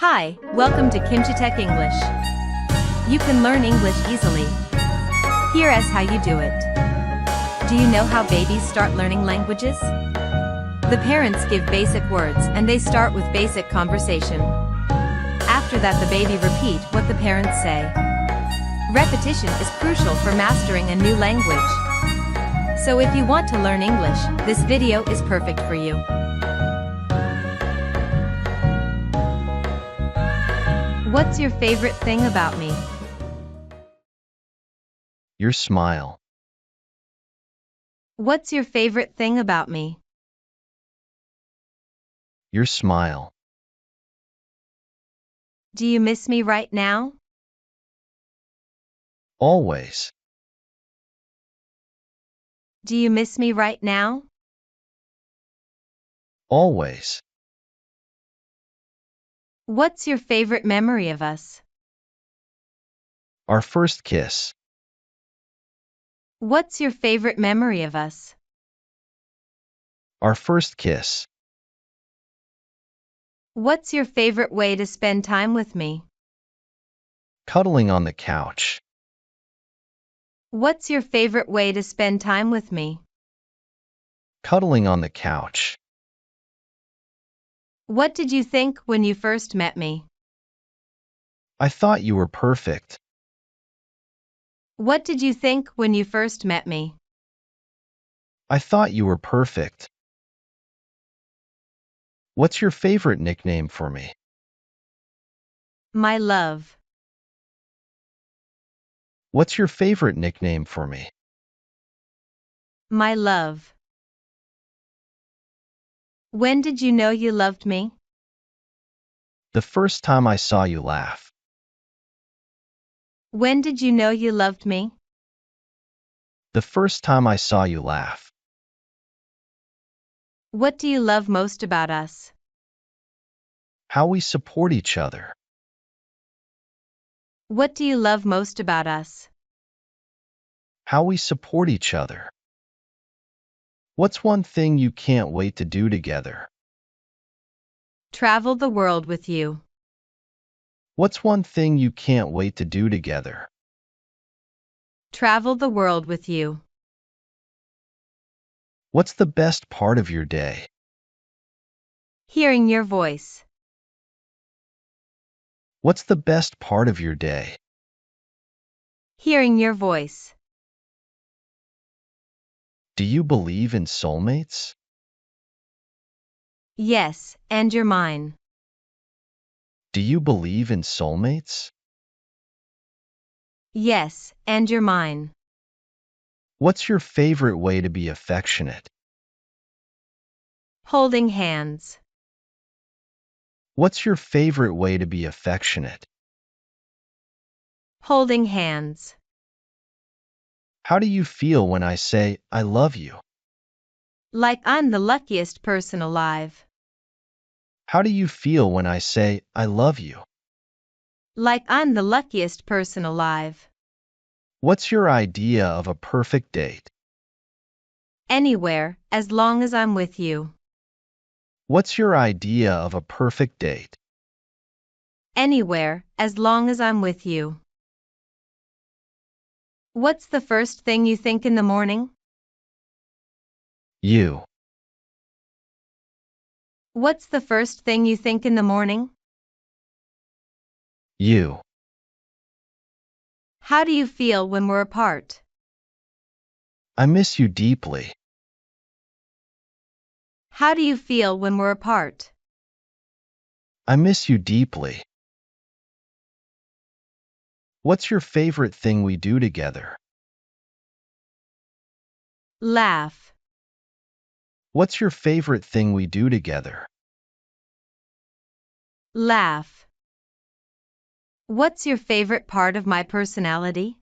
Hi, welcome to KimchiTech English. You can learn English easily. Here is how you do it. Do you know how babies start learning languages? The parents give basic words and they start with basic conversation. After that, the baby repeat what the parents say. Repetition is crucial for mastering a new language. So if you want to learn English, this video is perfect for you. What's your favorite thing about me? Your smile. What's your favorite thing about me? Your smile. Do you miss me right now? Always. Do you miss me right now? Always. What's your favorite memory of us? Our first kiss. What's your favorite memory of us? Our first kiss. What's your favorite way to spend time with me? Cuddling on the couch. What's your favorite way to spend time with me? Cuddling on the couch. What did you think when you first met me? I thought you were perfect. What did you think when you first met me? I thought you were perfect. What's your favorite nickname for me? My love. What's your favorite nickname for me? My love. When did you know you loved me? The first time I saw you laugh. When did you know you loved me? The first time I saw you laugh. What do you love most about us? How we support each other. What do you love most about us? How we support each other. What's one thing you can't wait to do together? Travel the world with you. What's one thing you can't wait to do together? Travel the world with you. What's the best part of your day? Hearing your voice. What's the best part of your day? Hearing your voice. Do you believe in soulmates? Yes, and you're mine. Do you believe in soulmates? Yes, and you're mine. What's your favorite way to be affectionate? Holding hands. What's your favorite way to be affectionate? Holding hands. How do you feel when I say, I love you? Like I'm the luckiest person alive. How do you feel when I say, I love you? Like I'm the luckiest person alive. What's your idea of a perfect date? Anywhere, as long as I'm with you. What's your idea of a perfect date? Anywhere, as long as I'm with you. What's the first thing you think in the morning? You. What's the first thing you think in the morning? You. How do you feel when we're apart? I miss you deeply. How do you feel when we're apart? I miss you deeply. What's your favorite thing we do together? Laugh. What's your favorite thing we do together? Laugh. What's your favorite part of my personality?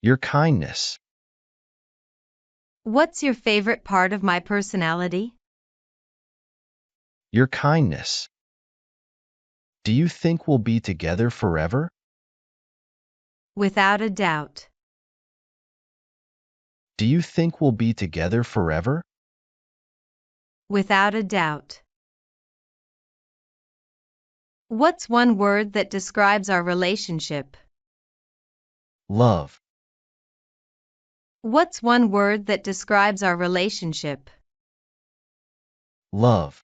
Your kindness. What's your favorite part of my personality? Your kindness. Do you think we'll be together forever? Without a doubt. Do you think we'll be together forever? Without a doubt. What's one word that describes our relationship? Love. What's one word that describes our relationship? Love.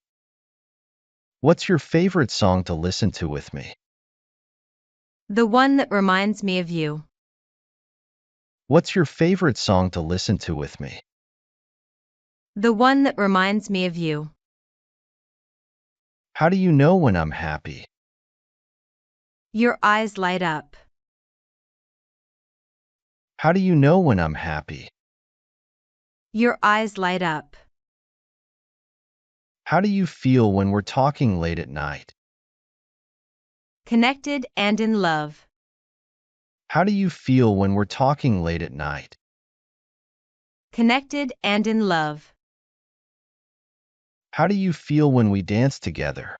What's your favorite song to listen to with me? The one that reminds me of you. What's your favorite song to listen to with me? The one that reminds me of you. How do you know when I'm happy? Your eyes light up. How do you know when I'm happy? Your eyes light up. How do you feel when we're talking late at night? Connected and in love. How do you feel when we're talking late at night? Connected and in love. How do you feel when we dance together?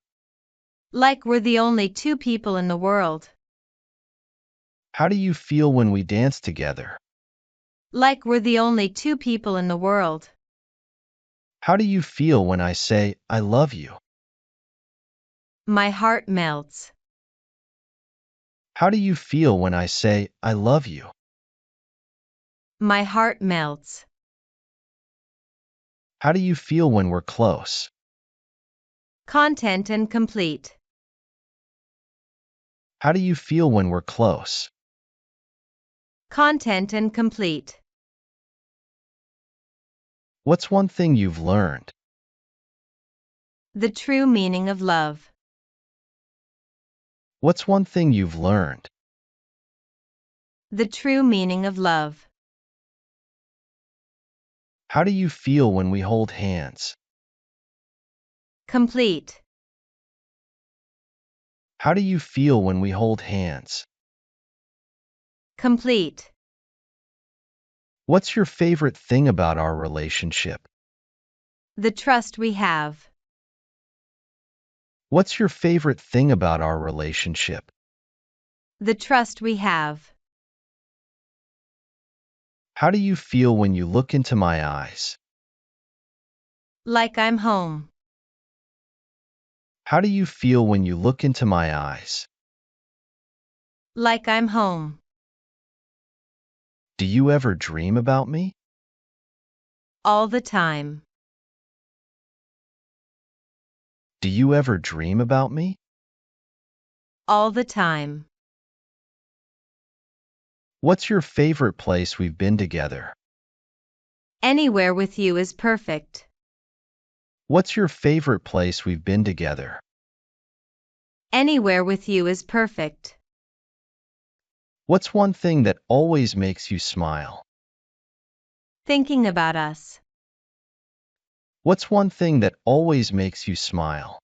Like we're the only two people in the world. How do you feel when we dance together? Like we're the only two people in the world. How do you feel when I say, I love you? My heart melts. How do you feel when I say, I love you? My heart melts. How do you feel when we're close? Content and complete. How do you feel when we're close? Content and complete. What's one thing you've learned? The true meaning of love. What's one thing you've learned? The true meaning of love. How do you feel when we hold hands? Complete. How do you feel when we hold hands? Complete. What's your favorite thing about our relationship? The trust we have. What's your favorite thing about our relationship? The trust we have. How do you feel when you look into my eyes? Like I'm home. How do you feel when you look into my eyes? Like I'm home. Do you ever dream about me? All the time. Do you ever dream about me? All the time. What's your favorite place we've been together? Anywhere with you is perfect. What's your favorite place we've been together? Anywhere with you is perfect. What's one thing that always makes you smile? Thinking about us. What's one thing that always makes you smile?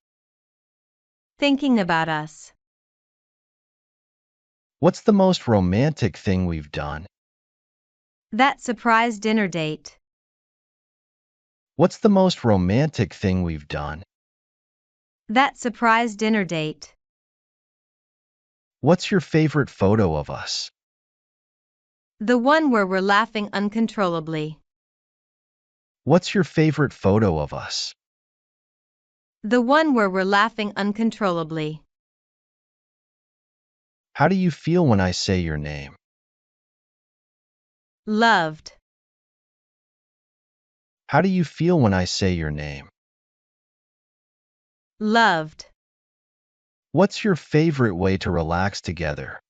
Thinking about us. What's the most romantic thing we've done? That surprise dinner date. What's the most romantic thing we've done? That surprise dinner date. What's your favorite photo of us? The one where we're laughing uncontrollably. What's your favorite photo of us? The one where we're laughing uncontrollably. How do you feel when I say your name? Loved. How do you feel when I say your name? Loved. What's your favorite way to relax together?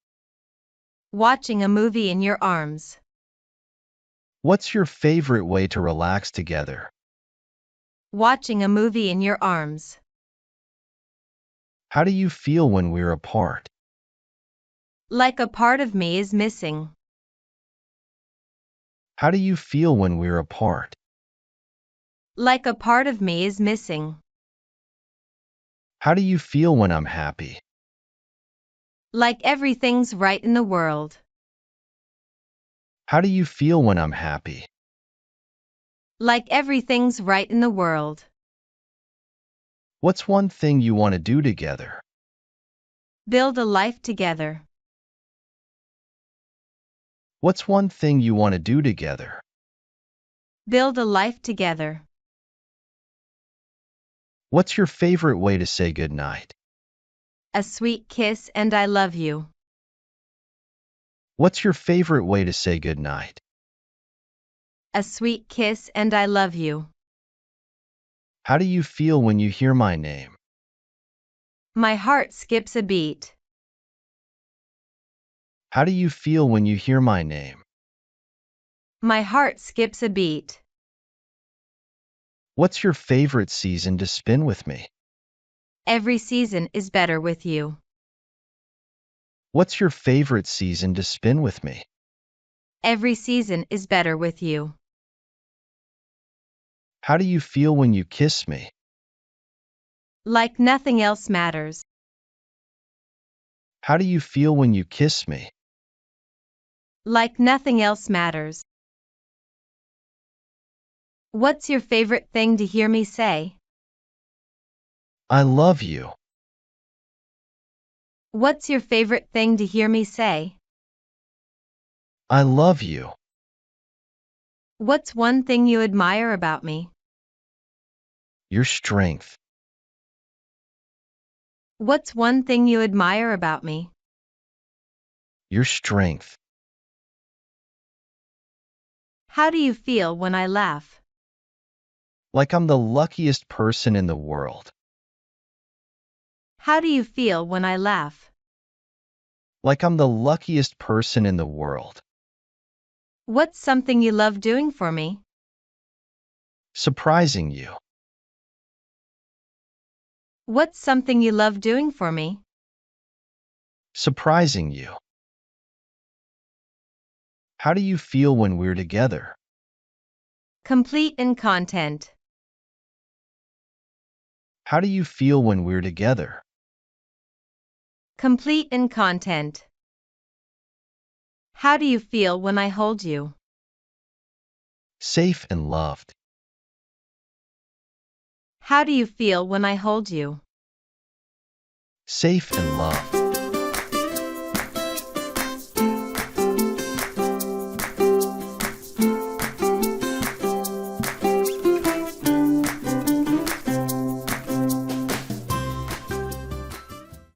Watching a movie in your arms. What's your favorite way to relax together? Watching a movie in your arms. How do you feel when we're apart? Like a part of me is missing. How do you feel when we're apart? Like a part of me is missing. How do you feel when I'm happy? Like everything's right in the world. How do you feel when I'm happy? Like everything's right in the world. What's one thing you want to do together? Build a life together. What's one thing you want to do together? Build a life together. What's your favorite way to say goodnight? A sweet kiss and I love you. What's your favorite way to say goodnight? A sweet kiss and I love you. How do you feel when you hear my name? My heart skips a beat. How do you feel when you hear my name? My heart skips a beat. What's your favorite season to spend with me? Every season is better with you. What's your favorite season to spend with me? Every season is better with you. How do you feel when you kiss me? Like nothing else matters. How do you feel when you kiss me? Like nothing else matters. What's your favorite thing to hear me say? I love you. What's your favorite thing to hear me say? I love you. What's one thing you admire about me? Your strength. What's one thing you admire about me? Your strength. How do you feel when I laugh? Like I'm the luckiest person in the world. How do you feel when I laugh? Like I'm the luckiest person in the world. What's something you love doing for me? Surprising you. What's something you love doing for me? Surprising you. How do you feel when we're together? Complete in content. How do you feel when we're together? Complete in content. How do you feel when I hold you? Safe and loved. How do you feel when I hold you? Safe and loved.